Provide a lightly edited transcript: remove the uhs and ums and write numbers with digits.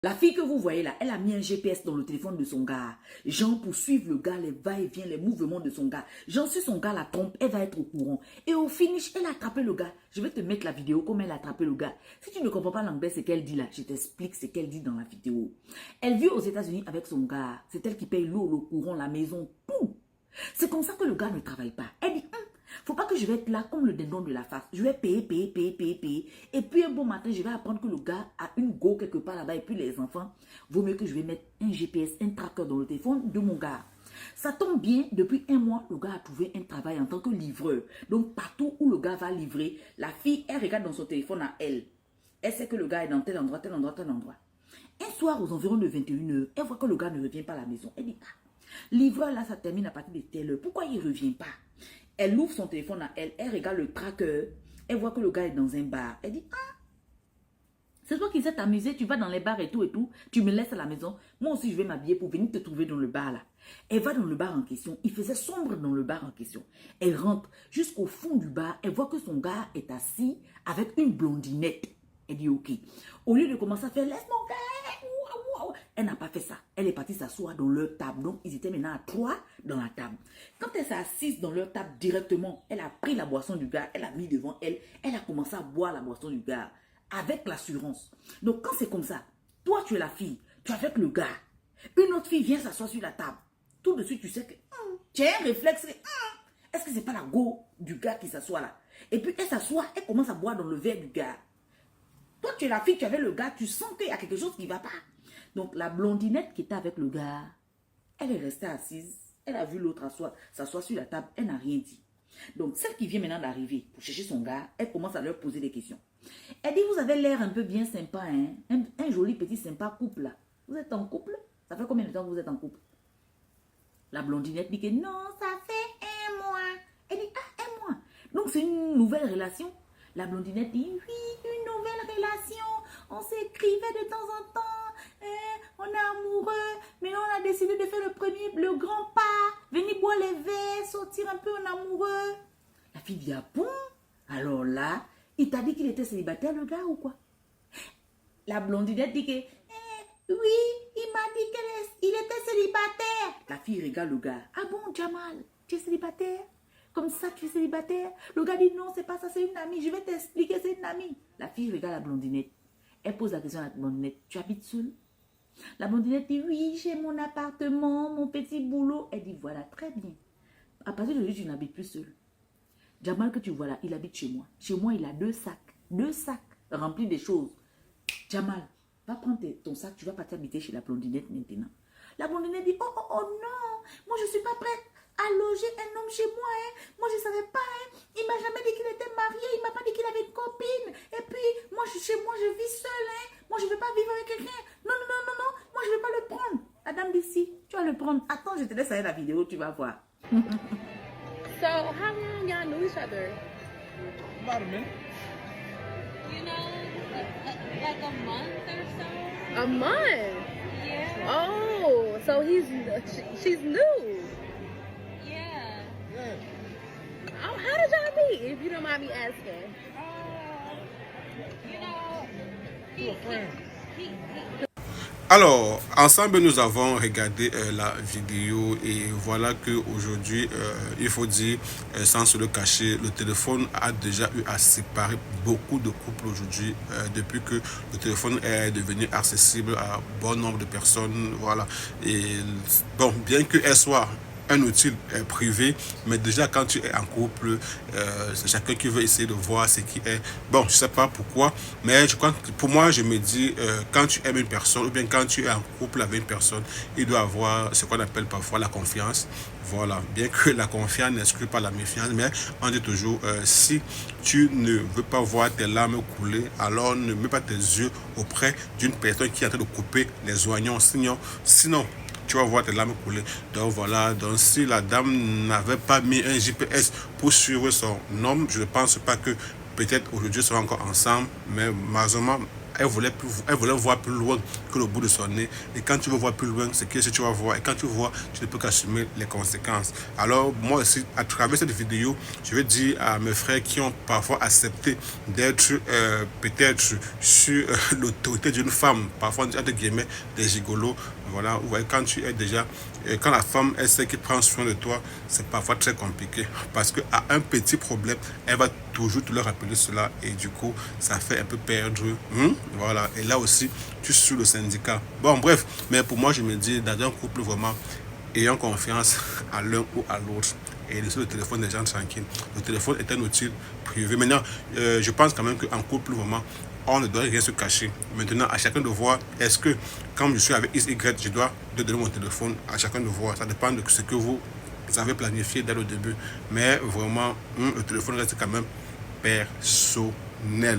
La fille que vous voyez là, elle a mis un GPS dans le téléphone de son gars. Genre pour suivre le gars, les va-et-vient, les mouvements de son gars. Genre si son gars la trompe, elle va être au courant. Et au finish, elle a attrapé le gars. Je vais te mettre la vidéo comme elle a attrapé le gars. Si tu ne comprends pas l'anglais, c'est qu'elle dit là. Je t'explique ce qu'elle dit dans la vidéo. Elle vit aux États-Unis avec son gars. C'est elle qui paye l'eau, le courant, la maison, tout. C'est comme ça que le gars ne travaille pas. Elle dit, faut pas que je vais être là comme le dindon de la face. Je vais payer. Et puis un bon matin, je vais apprendre que le gars a une go quelque part là-bas. Et puis les enfants, vaut mieux que je vais mettre un GPS, un tracker dans le téléphone de mon gars. Ça tombe bien, depuis un mois, le gars a trouvé un travail en tant que livreur. Donc partout où le gars va livrer, la fille, elle regarde dans son téléphone à elle. Elle sait que le gars est dans tel endroit, tel endroit, tel endroit. Un soir, aux environs de 21h, elle voit que le gars ne revient pas à la maison. Elle dit, livreur là, ça termine à partir de telle heure. Pourquoi il ne revient pas? Elle ouvre son téléphone à elle, elle regarde le tracker, elle voit que le gars est dans un bar. Elle dit, c'est toi qui sais t'amuser, tu vas dans les bars et tout, tu me laisses à la maison. Moi aussi, je vais m'habiller pour venir te trouver dans le bar là. Elle va dans le bar en question, il faisait sombre dans le bar en question. Elle rentre jusqu'au fond du bar, elle voit que son gars est assis avec une blondinette. Elle dit, ok. Au lieu de commencer à faire, laisse mon gars, elle n'a pas fait ça. Elle est partie s'asseoir dans leur table. Donc, ils étaient maintenant à 3 dans la table. Quand elle s'est assise dans leur table directement, elle a pris la boisson du gars, elle a mis devant elle, elle a commencé à boire la boisson du gars avec l'assurance. Donc, quand c'est comme ça, toi, tu es la fille, tu es avec le gars, une autre fille vient s'asseoir sur la table. Tout de suite, tu sais que tu as un réflexe. Est-ce que c'est pas la go du gars qui s'assoit là? Et puis, elle s'assoit, elle commence à boire dans le verre du gars. Toi, tu es la fille, tu es avec le gars, tu sens qu'il y a quelque chose qui ne va pas. Donc, la blondinette qui était avec le gars, elle est restée assise. Elle a vu l'autre s'asseoir sur la table. Elle n'a rien dit. Donc, celle qui vient maintenant d'arriver pour chercher son gars, elle commence à leur poser des questions. Elle dit, vous avez l'air un peu bien sympa, hein? Un joli petit sympa couple là. Vous êtes en couple? Ça fait combien de temps que vous êtes en couple? La blondinette dit que non, ça fait un mois. Elle dit, un mois. Donc, c'est une nouvelle relation. La blondinette dit, oui, une nouvelle relation. On s'écrivait de temps en temps. On est amoureux. Mais on a décidé de faire le grand pas. Venir boire les verres, sortir un peu en amoureux. La fille dit, ah bon? Alors là, il t'a dit qu'il était célibataire, le gars, ou quoi? La blondinette dit que, oui, il m'a dit qu'il était célibataire. La fille regarde le gars. Ah bon, Jamal, tu es célibataire? Comme ça, tu es célibataire? Le gars dit, non, c'est pas ça, c'est une amie. Je vais t'expliquer, c'est une amie. La fille regarde la blondinette. Elle pose la question à la blondinette. Tu habites seule? La blondinette dit, oui, j'ai mon appartement, mon petit boulot. Elle dit, voilà, très bien. À partir de aujourd'hui, tu n'habites plus seule. Jamal que tu vois là, il habite chez moi. Chez moi, il a 2 sacs remplis de choses. Jamal, va prendre ton sac, tu vas partir habiter chez la blondinette maintenant. La blondinette dit, oh non, moi je ne suis pas prête à loger un homme chez moi. Moi je ne savais pas. Il ne m'a jamais dit qu'il était marié, il ne m'a pas dit qu'il avait une copine. Et puis, moi chez moi je vis seule. Moi je ne veux pas vivre avec quelqu'un. Non, moi je ne vais pas le prendre. La dame dit, si, tu vas le prendre. Attends, je te laisse aller la vidéo, tu vas voir. So, how long y'all knew each other? About a minute. You know, like a month or so. A month? Yeah. Oh, so she's new. Yeah. Yeah. Oh, how did y'all meet, if you don't mind me asking? You know, To a friend. he Alors, ensemble, nous avons regardé la vidéo et voilà qu'aujourd'hui, il faut dire, sans se le cacher, le téléphone a déjà eu à séparer beaucoup de couples aujourd'hui, depuis que le téléphone est devenu accessible à bon nombre de personnes. Voilà. Et bon, bien qu'elle soit un outil privé, mais déjà quand tu es en couple, c'est chacun qui veut essayer de voir ce qui est bon. Je sais pas pourquoi, mais je crois que pour moi, je me dis, quand tu aimes une personne ou bien quand tu es en couple avec une personne, il doit avoir ce qu'on appelle parfois la confiance. Voilà, bien que la confiance n'exclut pas la méfiance, mais on dit toujours, si tu ne veux pas voir tes larmes couler, alors ne mets pas tes yeux auprès d'une personne qui est en train de couper les oignons, sinon tu vas voir tes larmes couler. Donc voilà, donc si la dame n'avait pas mis un GPS pour suivre son homme, je ne pense pas que peut-être aujourd'hui ils seront encore ensemble, mais malheureusement, elle voulait voir plus loin que le bout de son nez. Et quand tu veux voir plus loin, c'est que tu vas voir. Et quand tu vois, tu ne peux qu'assumer les conséquences. Alors, moi aussi, à travers cette vidéo, je vais dire à mes frères qui ont parfois accepté d'être peut-être sur l'autorité d'une femme, parfois entre guillemets des gigolos. Voilà, vous voyez, quand tu es déjà, quand la femme est celle qui prend soin de toi, c'est parfois très compliqué parce qu'à un petit problème, elle va toujours te le rappeler cela et du coup, ça fait un peu perdre. Voilà, et là aussi, tu suis le syndicat. Bon, bref, mais pour moi, je me dis, dans un couple, vraiment, ayant confiance à l'un ou à l'autre et laisser le téléphone des gens tranquilles. Le téléphone est un outil privé. Maintenant, je pense quand même qu'en couple, vraiment, on ne doit rien se cacher. Maintenant, à chacun de voir, est-ce que quand je suis avec XY, je dois donner mon téléphone à chacun de voir. Ça dépend de ce que vous avez planifié dès le début. Mais vraiment, le téléphone reste quand même personnel.